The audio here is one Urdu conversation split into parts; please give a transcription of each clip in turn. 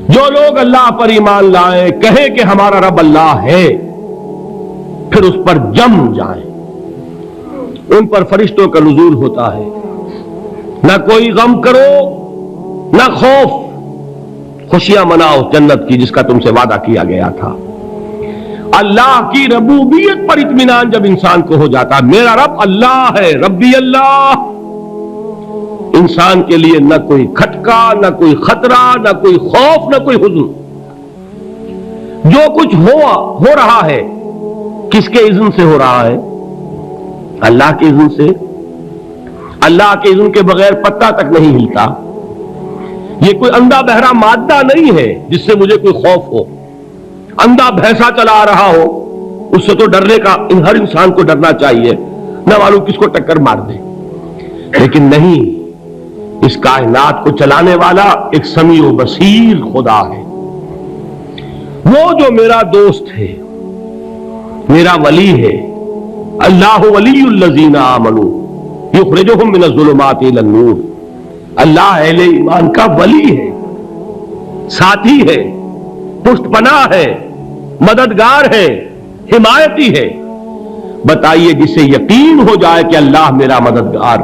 جو لوگ اللہ پر ایمان لائیں، کہیں کہ ہمارا رب اللہ ہے، پھر اس پر جم جائیں، ان پر فرشتوں کا نزول ہوتا ہے، نہ کوئی غم کرو نہ خوف، خوشیاں مناؤ جنت کی جس کا تم سے وعدہ کیا گیا تھا۔ اللہ کی ربوبیت پر اطمینان جب انسان کو ہو جاتا، میرا رب اللہ ہے، ربی اللہ، انسان کے لیے نہ کوئی کھٹکا، نہ کوئی خطرہ، نہ کوئی خوف، نہ کوئی حزن۔ جو کچھ ہو رہا ہے کس کے اذن سے ہو رہا ہے؟ اللہ کے اذن سے۔ اللہ کے اذن کے بغیر پتا تک نہیں ہلتا۔ یہ کوئی اندھا بہرا مادہ نہیں ہے جس سے مجھے کوئی خوف ہو۔ اندھا بھینسا چلا آ رہا ہو اس سے تو ڈرنے کا ہر انسان کو ڈرنا چاہیے، نہ معلوم کس کو ٹکر مار دے، لیکن نہیں، اس کائنات کو چلانے والا ایک سمیع و بصیر خدا ہے، وہ جو میرا دوست ہے، میرا ولی ہے۔ اللہ ولی الذین آمنوا یخرجہم من الظلمات الی النور۔ اللہ اہل ایمان کا ولی ہے، ساتھی ہے، پشت پناہ ہے، مددگار ہے، حمایتی ہے۔ بتائیے جسے یقین ہو جائے کہ اللہ میرا مددگار،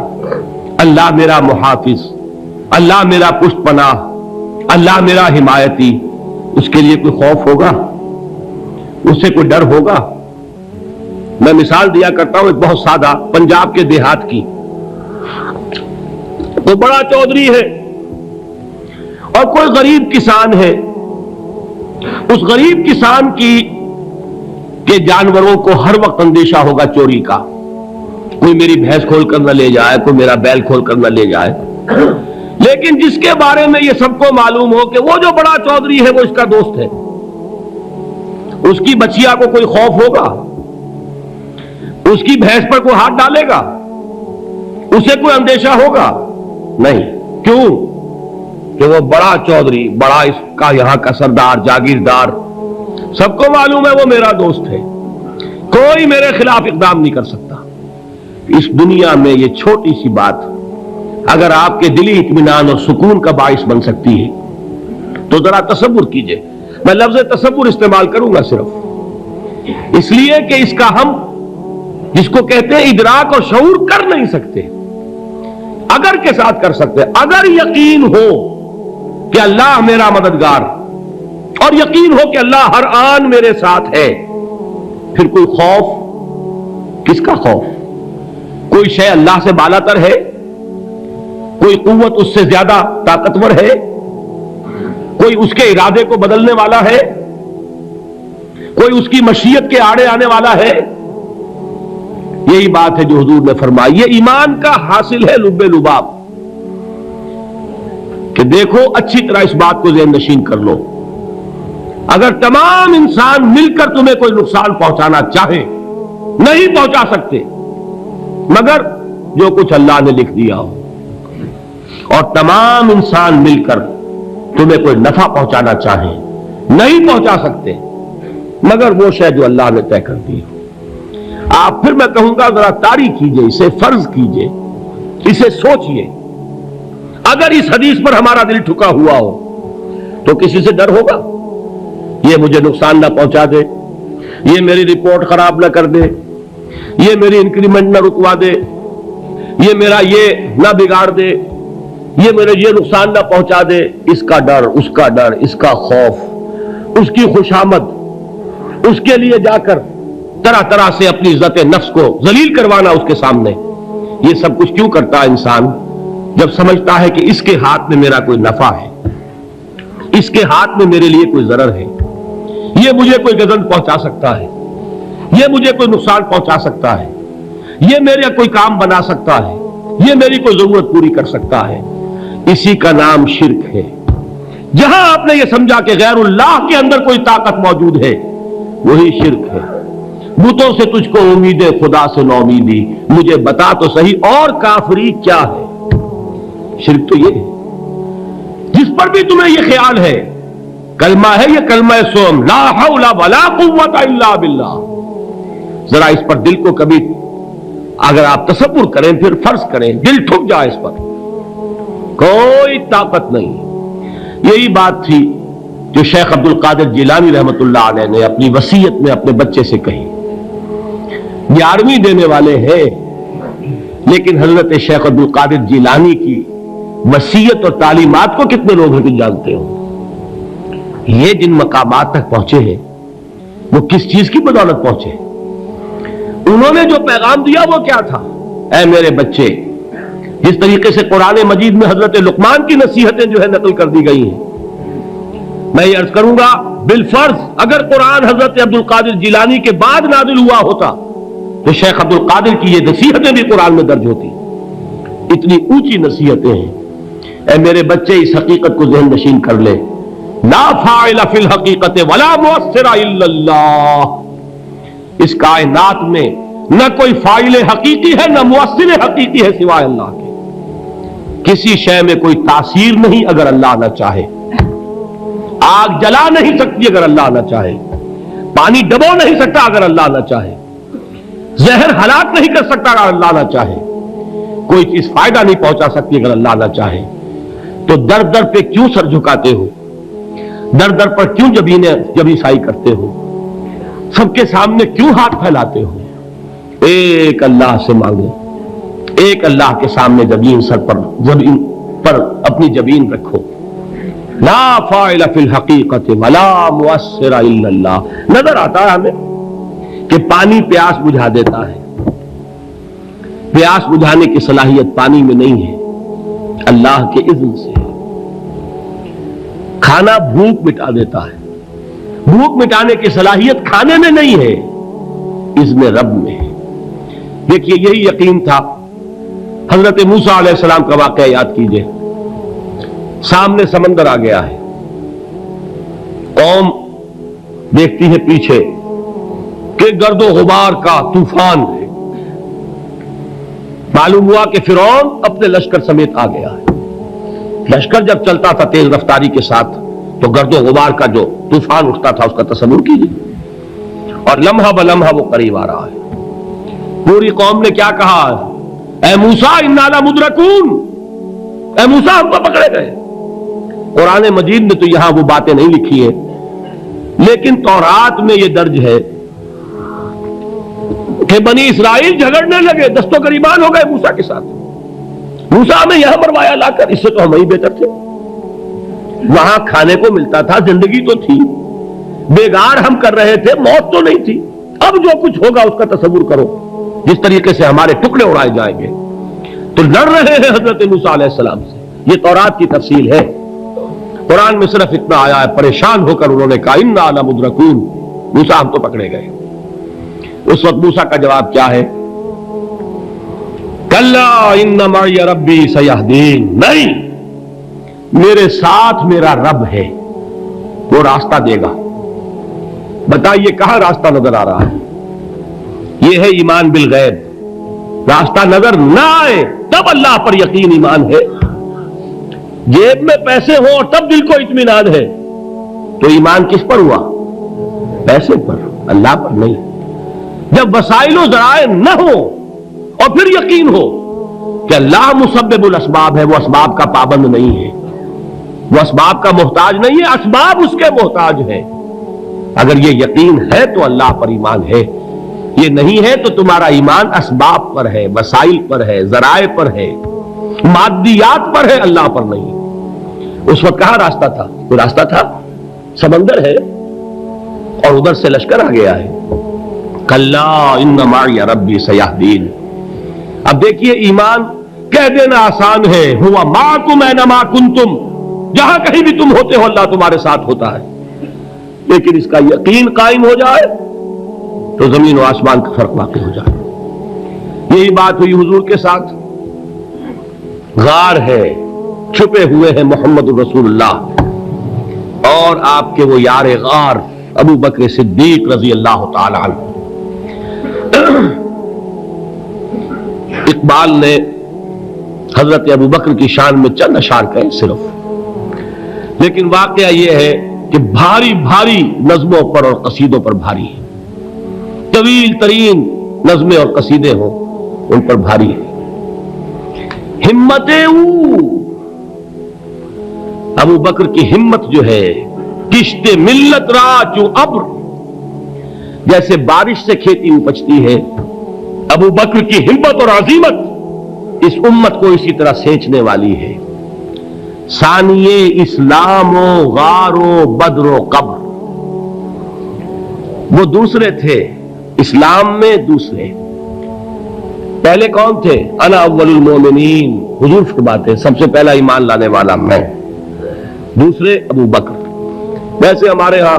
اللہ میرا محافظ، اللہ میرا پشت پناہ، اللہ میرا حمایتی، اس کے لیے کوئی خوف ہوگا؟ اس سے کوئی ڈر ہوگا؟ میں مثال دیا کرتا ہوں ایک بہت سادہ، پنجاب کے دیہات کی۔ وہ بڑا چودھری ہے اور کوئی غریب کسان ہے۔ اس غریب کسان کے جانوروں کو ہر وقت اندیشہ ہوگا چوری کا، کوئی میری بھینس کھول کر نہ لے جائے، کوئی میرا بیل کھول کر نہ لے جائے۔ لیکن جس کے بارے میں یہ سب کو معلوم ہو کہ وہ جو بڑا چودھری ہے وہ اس کا دوست ہے، اس کی بچیا کو کوئی خوف ہوگا؟ اس کی بھینس پر کوئی ہاتھ ڈالے گا؟ اسے کوئی اندیشہ ہوگا؟ نہیں۔ کیوں؟ کہ وہ بڑا چودھری، بڑا اس کا یہاں کا سردار، جاگیردار، سب کو معلوم ہے وہ میرا دوست ہے، کوئی میرے خلاف اقدام نہیں کر سکتا۔ اس دنیا میں یہ چھوٹی سی بات اگر آپ کے دلی اطمینان اور سکون کا باعث بن سکتی ہے تو ذرا تصور کیجئے۔ میں لفظ تصور استعمال کروں گا صرف اس لیے کہ اس کا ہم جس کو کہتے ہیں ادراک اور شعور کر نہیں سکتے، اگر کے ساتھ کر سکتے۔ اگر یقین ہو کہ اللہ میرا مددگار اور یقین ہو کہ اللہ ہر آن میرے ساتھ ہے، پھر کوئی خوف، کس کا خوف؟ کوئی شے اللہ سے بالا تر ہے؟ کوئی قوت اس سے زیادہ طاقتور ہے؟ کوئی اس کے ارادے کو بدلنے والا ہے؟ کوئی اس کی مشیت کے آڑے آنے والا ہے؟ یہی بات ہے جو حضور نے فرمائی، یہ ایمان کا حاصل ہے لب لباب، کہ دیکھو اچھی طرح اس بات کو ذہن نشین کر لو، اگر تمام انسان مل کر تمہیں کوئی نقصان پہنچانا چاہے نہیں پہنچا سکتے مگر جو کچھ اللہ نے لکھ دیا ہو، اور تمام انسان مل کر تمہیں کوئی نفع پہنچانا چاہیں نہیں پہنچا سکتے مگر وہ شے جو اللہ نے طے کر دی ہو۔ آپ پھر میں کہوں گا ذرا طاری کیجئے، اسے فرض کیجئے، اسے سوچئے، اگر اس حدیث پر ہمارا دل ٹھکا ہوا ہو تو کسی سے ڈر ہوگا؟ یہ مجھے نقصان نہ پہنچا دے، یہ میری رپورٹ خراب نہ کر دے، یہ میری انکریمنٹ نہ رکوا دے، یہ میرا یہ نہ بگاڑ دے، یہ میرے یہ نقصان نہ پہنچا دے۔ اس کا ڈر، اس کا ڈر، اس کا خوف، اس کی خوشامد، اس کے لیے جا کر طرح طرح سے اپنی عزت نفس کو ذلیل کروانا اس کے سامنے، یہ سب کچھ کیوں کرتا ہے انسان؟ جب سمجھتا ہے کہ اس کے ہاتھ میں میرا کوئی نفع ہے، اس کے ہاتھ میں میرے لیے کوئی ضرر ہے، یہ مجھے کوئی گزن پہنچا سکتا ہے، یہ مجھے کوئی نقصان پہنچا سکتا ہے، یہ میرا کوئی کام بنا سکتا ہے، یہ میری کوئی ضرورت پوری کر سکتا ہے، اسی کا نام شرک ہے۔ جہاں آپ نے یہ سمجھا کہ غیر اللہ کے اندر کوئی طاقت موجود ہے وہی شرک ہے۔ بتوں سے تجھ کو امید خدا سے نو امیدی، مجھے بتا تو صحیح اور کافری کیا ہے؟ شرک تو یہ ہے جس پر بھی تمہیں یہ خیال ہے، کلمہ ہے یہ کلمہ سوم، لا حول ولا قوت الا باللہ، ذرا اس پر دل کو کبھی اگر آپ تصور کریں، پھر فرض کریں، دل ٹھک جائے اس پر، کوئی طاقت نہیں۔ یہی بات تھی جو شیخ عبد القادر جیلانی رحمۃ اللہ علیہ نے اپنی وصیت میں اپنے بچے سے کہی. 11ویں دینے والے ہیں، لیکن حضرت شیخ عبد القادر جیلانی کی وصیت اور تعلیمات کو کتنے لوگ ہیں جانتے ہو؟ یہ جن مقامات تک پہنچے ہیں وہ کس چیز کی بدولت پہنچے؟ انہوں نے جو پیغام دیا وہ کیا تھا؟ اے میرے بچے، جس طریقے سے قرآن مجید میں حضرت لقمان کی نصیحتیں جو ہے نقل کر دی گئی ہیں، میں یہ عرض کروں گا بالفرض اگر قرآن حضرت عبد القادر جیلانی کے بعد نازل ہوا ہوتا تو شیخ عبد القادر کی یہ نصیحتیں بھی قرآن میں درج ہوتی. اتنی اونچی نصیحتیں ہیں. اے میرے بچے، اس حقیقت کو ذہن نشین کر لے، لا فاعل فی الحقیقت ولا مؤثر الا اللہ. اس کائنات میں نہ کوئی فاعل حقیقی ہے نہ مؤثر حقیقی ہے سوائے اللہ کے. کسی شے میں کوئی تاثیر نہیں اگر اللہ نہ چاہے. آگ جلا نہیں سکتی اگر اللہ نہ چاہے. پانی ڈبو نہیں سکتا اگر اللہ نہ چاہے. زہر ہلاک نہیں کر سکتا اگر اللہ نہ چاہے. کوئی چیز فائدہ نہیں پہنچا سکتی اگر اللہ نہ چاہے. تو در در پہ کیوں سر جھکاتے ہو؟ در در پر کیوں جبیں سائی کرتے ہو؟ سب کے سامنے کیوں ہاتھ پھیلاتے ہو؟ ایک اللہ سے مانگو. ایک اللہ کے سامنے زمین پر اپنی جبین رکھو. لا فاعل فی الحقیقت ولا مؤثر الا اللہ. نظر آتا ہے ہمیں کہ پانی پیاس بجھا دیتا ہے. پیاس بجھانے کی صلاحیت پانی میں نہیں ہے، اللہ کے اذن سے. کھانا بھوک مٹا دیتا ہے. بھوک مٹانے کی صلاحیت کھانے میں نہیں ہے، اذن رب میں ہے. دیکھیے یہی یقین تھا. حضرت موسیٰ علیہ السلام کا واقعہ یاد کیجئے. سامنے سمندر آ گیا ہے. قوم دیکھتی ہے پیچھے کہ گرد و غبار کا طوفان ہے. معلوم ہوا کہ فرعون اپنے لشکر سمیت آ گیا ہے. لشکر جب چلتا تھا تیز رفتاری کے ساتھ تو گرد و غبار کا جو طوفان اٹھتا تھا اس کا تصور کیجیے. اور لمحہ بلمحہ وہ قریب آ رہا ہے. پوری قوم نے کیا کہا؟ اے موسیٰ انا لمدرکون. اے موسیٰ ہم تو پکڑے گئے. قرآن مجید میں تو یہاں وہ باتیں نہیں لکھی ہیں، لیکن تورات میں یہ درج ہے کہ بنی اسرائیل جھگڑنے لگے، دست و گریبان ہو گئے موسیٰ کے ساتھ. موسیٰ ہمیں یہاں مروایا لا کر، اس سے تو ہم ہی بہتر تھے. وہاں کھانے کو ملتا تھا، زندگی تو تھی، بیگار ہم کر رہے تھے، موت تو نہیں تھی. اب جو کچھ ہوگا اس کا تصور کرو، جس طریقے سے ہمارے ٹکڑے اڑائے جائیں گے. تو لڑ رہے ہیں حضرت موسیٰ علیہ السلام سے. یہ تورات کی تفصیل ہے. قرآن میں صرف اتنا آیا ہے، پریشان ہو کر انہوں نے کہا انا لمدرکون. موسیٰ ہم تو پکڑے گئے. اس وقت موسیٰ کا جواب کیا ہے؟ کلا ان معی ربی سیہدین. نہیں، میرے ساتھ میرا رب ہے، وہ راستہ دے گا. بتائیے کہاں راستہ نظر آ رہا ہے؟ یہ ہے ایمان بالغیب. راستہ نظر نہ آئے تب اللہ پر یقین ایمان ہے. جیب میں پیسے ہوں اور تب دل کو اطمینان ہے تو ایمان کس پر ہوا؟ پیسے پر، اللہ پر نہیں. جب وسائل و ذرائع نہ ہو اور پھر یقین ہو کہ اللہ مسبب الاسباب ہے، وہ اسباب کا پابند نہیں ہے، وہ اسباب کا محتاج نہیں ہے، اسباب اس کے محتاج ہے. اگر یہ یقین ہے تو اللہ پر ایمان ہے. یہ نہیں ہے تو تمہارا ایمان اسباب پر ہے، وسائل پر ہے، ذرائع پر ہے، مادیات پر ہے، اللہ پر نہیں. اس وقت کہاں راستہ تھا؟ کوئی راستہ تھا؟ سمندر ہے اور ادھر سے لشکر آ گیا ہے. کلا ان معی ربی سیہدین. اب دیکھیے ایمان کہہ دینا آسان ہے، ہوا معکم اینما کنتم. جہاں کہیں بھی تم ہوتے ہو اللہ تمہارے ساتھ ہوتا ہے. لیکن اس کا یقین قائم ہو جائے تو زمین و آسمان کا فرق واقع ہو جائے. یہی بات ہوئی حضور کے ساتھ. غار ہے، چھپے ہوئے ہیں محمد رسول اللہ اور آپ کے وہ یار غار ابو بکر صدیق رضی اللہ تعالی عنہ. اقبال نے حضرت ابو بکر کی شان میں چند اشعار کہے صرف، لیکن واقعہ یہ ہے کہ بھاری بھاری نظموں پر اور قصیدوں پر بھاری ہے. طویل ترین نظمیں اور قصیدے ہوں ان پر بھاری ہے. ہمت ابو بکر کی ہمت جو ہے کشت ملت را چو ابر، جیسے بارش سے کھیتی اپجتی ہے، ابو بکر کی ہمت اور عزیمت اس امت کو اسی طرح سینچنے والی ہے۔ ثانیے اسلام و غار و بدر و قبر، وہ دوسرے تھے اسلام میں، دوسرے پہلے کون تھے؟ انا اول المومنین، حضور فرماتے سب سے پہلا ایمان لانے والا میں، دوسرے ابو بکر۔ ویسے ہمارے ہاں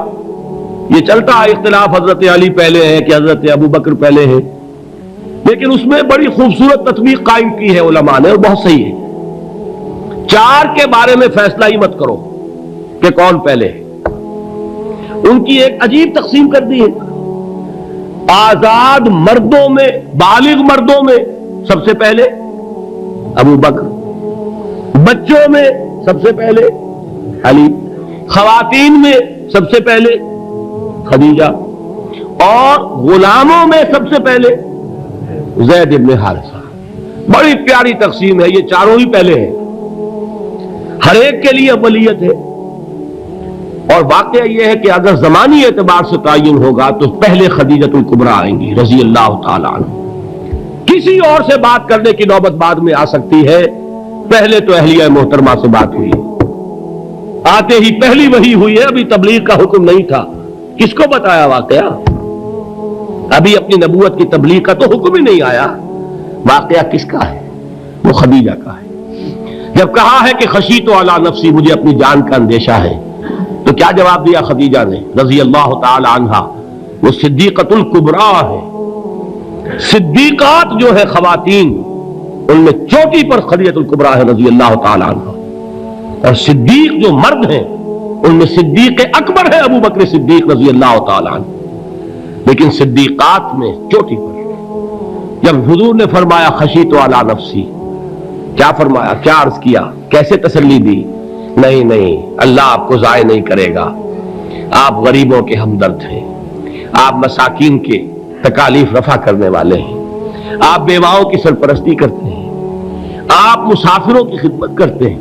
یہ چلتا ہے اختلاف، حضرت علی پہلے ہے کہ حضرت ابو بکر پہلے ہے، لیکن اس میں بڑی خوبصورت تطبیق قائم کی ہے علماء نے، اور بہت صحیح ہے۔ چار کے بارے میں فیصلہ ہی مت کرو کہ کون پہلے ہے، ان کی ایک عجیب تقسیم کر دی ہے۔ آزاد مردوں میں، بالغ مردوں میں سب سے پہلے ابو بکر، بچوں میں سب سے پہلے علی، خواتین میں سب سے پہلے خدیجہ، اور غلاموں میں سب سے پہلے زید بن حارثہ۔ بڑی پیاری تقسیم ہے، یہ چاروں ہی پہلے ہیں، ہر ایک کے لیے اولیت ہے۔ اور واقعہ یہ ہے کہ اگر زمانی اعتبار سے تعین ہوگا تو پہلے خدیجۃ الکبریٰ آئیں گی رضی اللہ تعالی عنہ، کسی اور سے بات کرنے کی نوبت بعد میں آ سکتی ہے، پہلے تو اہلیہ محترمہ سے بات ہوئی، آتے ہی پہلی وحی ہوئی ہے، ابھی تبلیغ کا حکم نہیں تھا۔ کس کو بتایا واقعہ؟ ابھی اپنی نبوت کی تبلیغ کا تو حکم ہی نہیں آیا، واقعہ کس کا ہے؟ وہ خدیجہ کا ہے۔ جب کہا ہے کہ خشیت علی نفسی، مجھے اپنی جان کا اندیشہ ہے، تو کیا جواب دیا خدیجہ نے رضی اللہ تعالی عنہا؟ وہ صدیقۃ الکبریٰ ہے، صدیقات جو ہے خواتین ان میں چوٹی پر خدیجۃ الکبریٰ ہے رضی اللہ تعالی عنہا، اور صدیق جو مرد ہیں ان میں صدیق اکبر ہے ابو بکر صدیق رضی اللہ تعالی عنہ، لیکن صدیقات میں چوٹی پر۔ جب حضور نے فرمایا خشیت علی نفسی، کیا فرمایا، کیا عرض کیا، کیسے تسلی دی؟ نہیں نہیں، اللہ آپ کو ضائع نہیں کرے گا، آپ غریبوں کے ہمدرد ہیں، آپ مساکین کے تکالیف رفع کرنے والے ہیں، آپ بیواؤں کی سرپرستی کرتے ہیں، آپ مسافروں کی خدمت کرتے ہیں،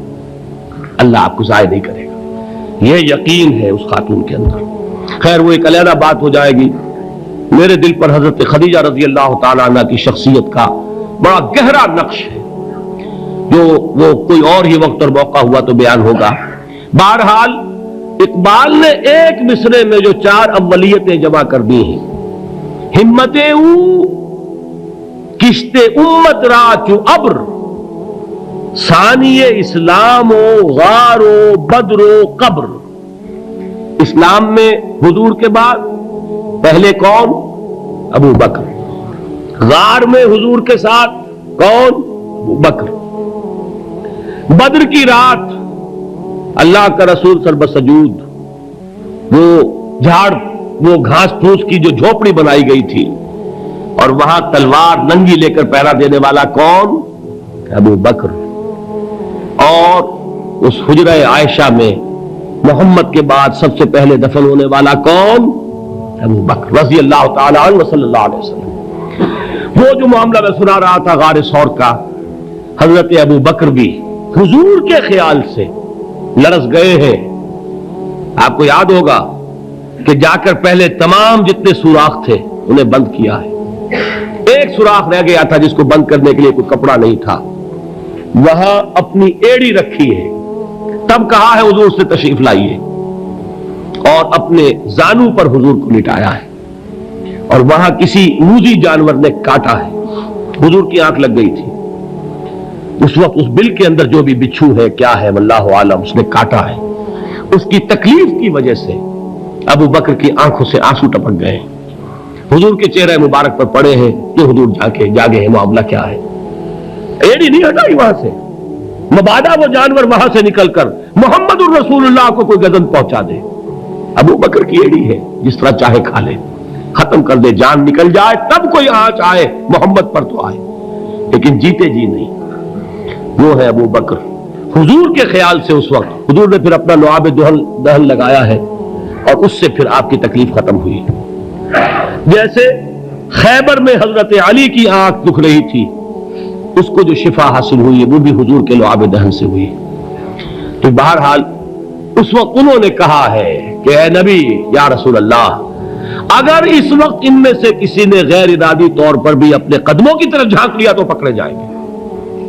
اللہ آپ کو ضائع نہیں کرے گا۔ یہ یقین ہے اس خاتون کے اندر۔ خیر وہ ایک علیحدہ بات ہو جائے گی۔ میرے دل پر حضرت خدیجہ رضی اللہ تعالی عنہ کی شخصیت کا بڑا گہرا نقش ہے، جو وہ کوئی اور ہی وقت اور موقع ہوا تو بیان ہوگا۔ بہرحال اقبال نے ایک مصرے میں جو چار اولیتیں جمع کر دی ہیں، ہمت او کشت امت را چو ابر، ثانی اسلام و غار و بدر و قبر۔ اسلام میں حضور کے بعد پہلے کون؟ ابو بکر۔ غار میں حضور کے ساتھ کون؟ ابو بکر۔ بدر کی رات اللہ کا رسول سر بسجود، وہ گھاس پھوس کی جو جھوپڑی بنائی گئی تھی، اور وہاں تلوار ننگی لے کر پہرا دینے والا کون؟ ابو بکر۔ اور اس حجرہ عائشہ میں محمد کے بعد سب سے پہلے دفن ہونے والا کون؟ ابو بکر رضی اللہ تعالی عنہ صلی اللہ علیہ وسلم۔ وہ جو معاملہ میں سنا رہا تھا غار ثور کا، حضرت ابو بکر بھی حضور کے خیال سے لرز گئے ہیں۔ آپ کو یاد ہوگا کہ جا کر پہلے تمام جتنے سوراخ تھے انہیں بند کیا ہے، ایک سوراخ رہ گیا تھا جس کو بند کرنے کے لیے کوئی کپڑا نہیں تھا، وہاں اپنی ایڑی رکھی ہے، تب کہا ہے حضور سے تشریف لائیے، اور اپنے زانو پر حضور کو لٹایا ہے، اور وہاں کسی موذی جانور نے کاٹا ہے، حضور کی آنکھ لگ گئی تھی، اس وقت اس بل کے اندر جو بھی بچھو ہے کیا ہے واللہ عالم، اس نے کاٹا ہے، اس کی تکلیف کی وجہ سے ابو بکر کی آنکھوں سے آنسو ٹپک گئے، حضور کے چہرے مبارک پر پڑے ہیں کہ حضور جاگے ہیں، معاملہ کیا ہے؟ ایڑی نہیں ہٹائی وہاں سے، مبادا وہ جانور وہاں سے نکل کر محمد الرسول اللہ کو کوئی گزن پہنچا دے، ابو بکر کی ایڑی ہے، جس طرح چاہے کھا لے، ختم کر دے، جان نکل جائے تب کوئی آنچ آئے، محمد پر تو آئے، لیکن جیتے جی نہیں۔ وہ ہے ابو بکر۔ حضور کے خیال سے اس وقت حضور نے پھر اپنا لعاب دہن لگایا ہے، اور اس سے پھر آپ کی تکلیف ختم ہوئی۔ جیسے خیبر میں حضرت علی کی آنکھ دکھ رہی تھی، اس کو جو شفا حاصل ہوئی وہ بھی حضور کے لعاب دہن سے ہوئی۔ تو بہرحال اس وقت انہوں نے کہا ہے کہ اے نبی یا رسول اللہ، اگر اس وقت ان میں سے کسی نے غیر ارادی طور پر بھی اپنے قدموں کی طرف جھانک لیا تو پکڑے جائیں گے۔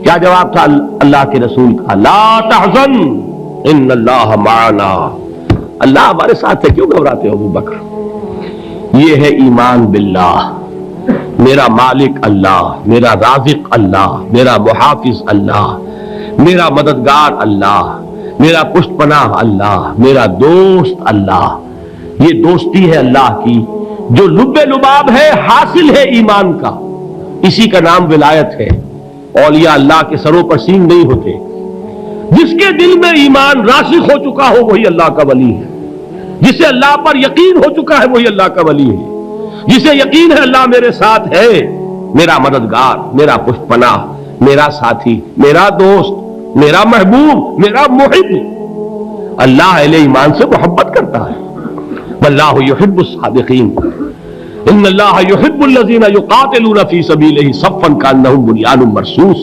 کیا جواب تھا اللہ کے رسول کا؟ لا تحزن ان اللہ معنا، اللہ ہمارے ساتھ ہے، کیوں گھبراتے ہو ابو بکر؟ یہ ہے ایمان باللہ، میرا مالک اللہ، میرا رازق اللہ، میرا محافظ اللہ، میرا مددگار اللہ، میرا پشت پناہ اللہ، میرا دوست اللہ۔ یہ دوستی ہے اللہ کی جو لب لباب ہے، حاصل ہے ایمان کا، اسی کا نام ولایت ہے۔ اولیاء اللہ کے سروں پر سینگ نہیں ہوتے، جس کے دل میں ایمان راسخ ہو چکا ہو وہی اللہ کا ولی ہے، جسے اللہ پر یقین ہو چکا ہے وہی اللہ کا ولی ہے، جسے یقین ہے اللہ میرے ساتھ ہے، میرا مددگار، میرا پشت پناہ، میرا ساتھی، میرا دوست، میرا محبوب، میرا محب۔ اللہ اہل ایمان سے محبت کرتا ہے۔ واللہ یحب الصادقین، ان اللہ یحب الذین یقاتلون فی سبیلہ صفا کانہم بنیان مرصوص۔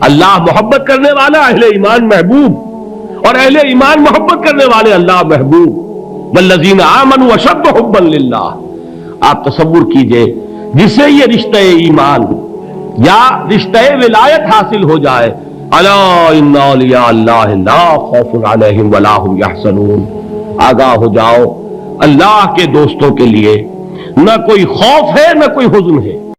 اللہ محبت کرنے والا، اہل ایمان محبوب، اور اہل ایمان محبت کرنے والے اللہ محبوب۔ والذین آمنوا اشد حبا للہ۔ آپ تصور کیجئے جسے یہ رشتہ ایمان یا رشتہ ولایت حاصل ہو جائے، الا ان اولیاء اللہ لا خوف علیہم ولا هم یحزنون، آگاہ ہو جاؤ، اللہ کے دوستوں کے لیے نہ کوئی خوف ہے نہ کوئی حزن ہے۔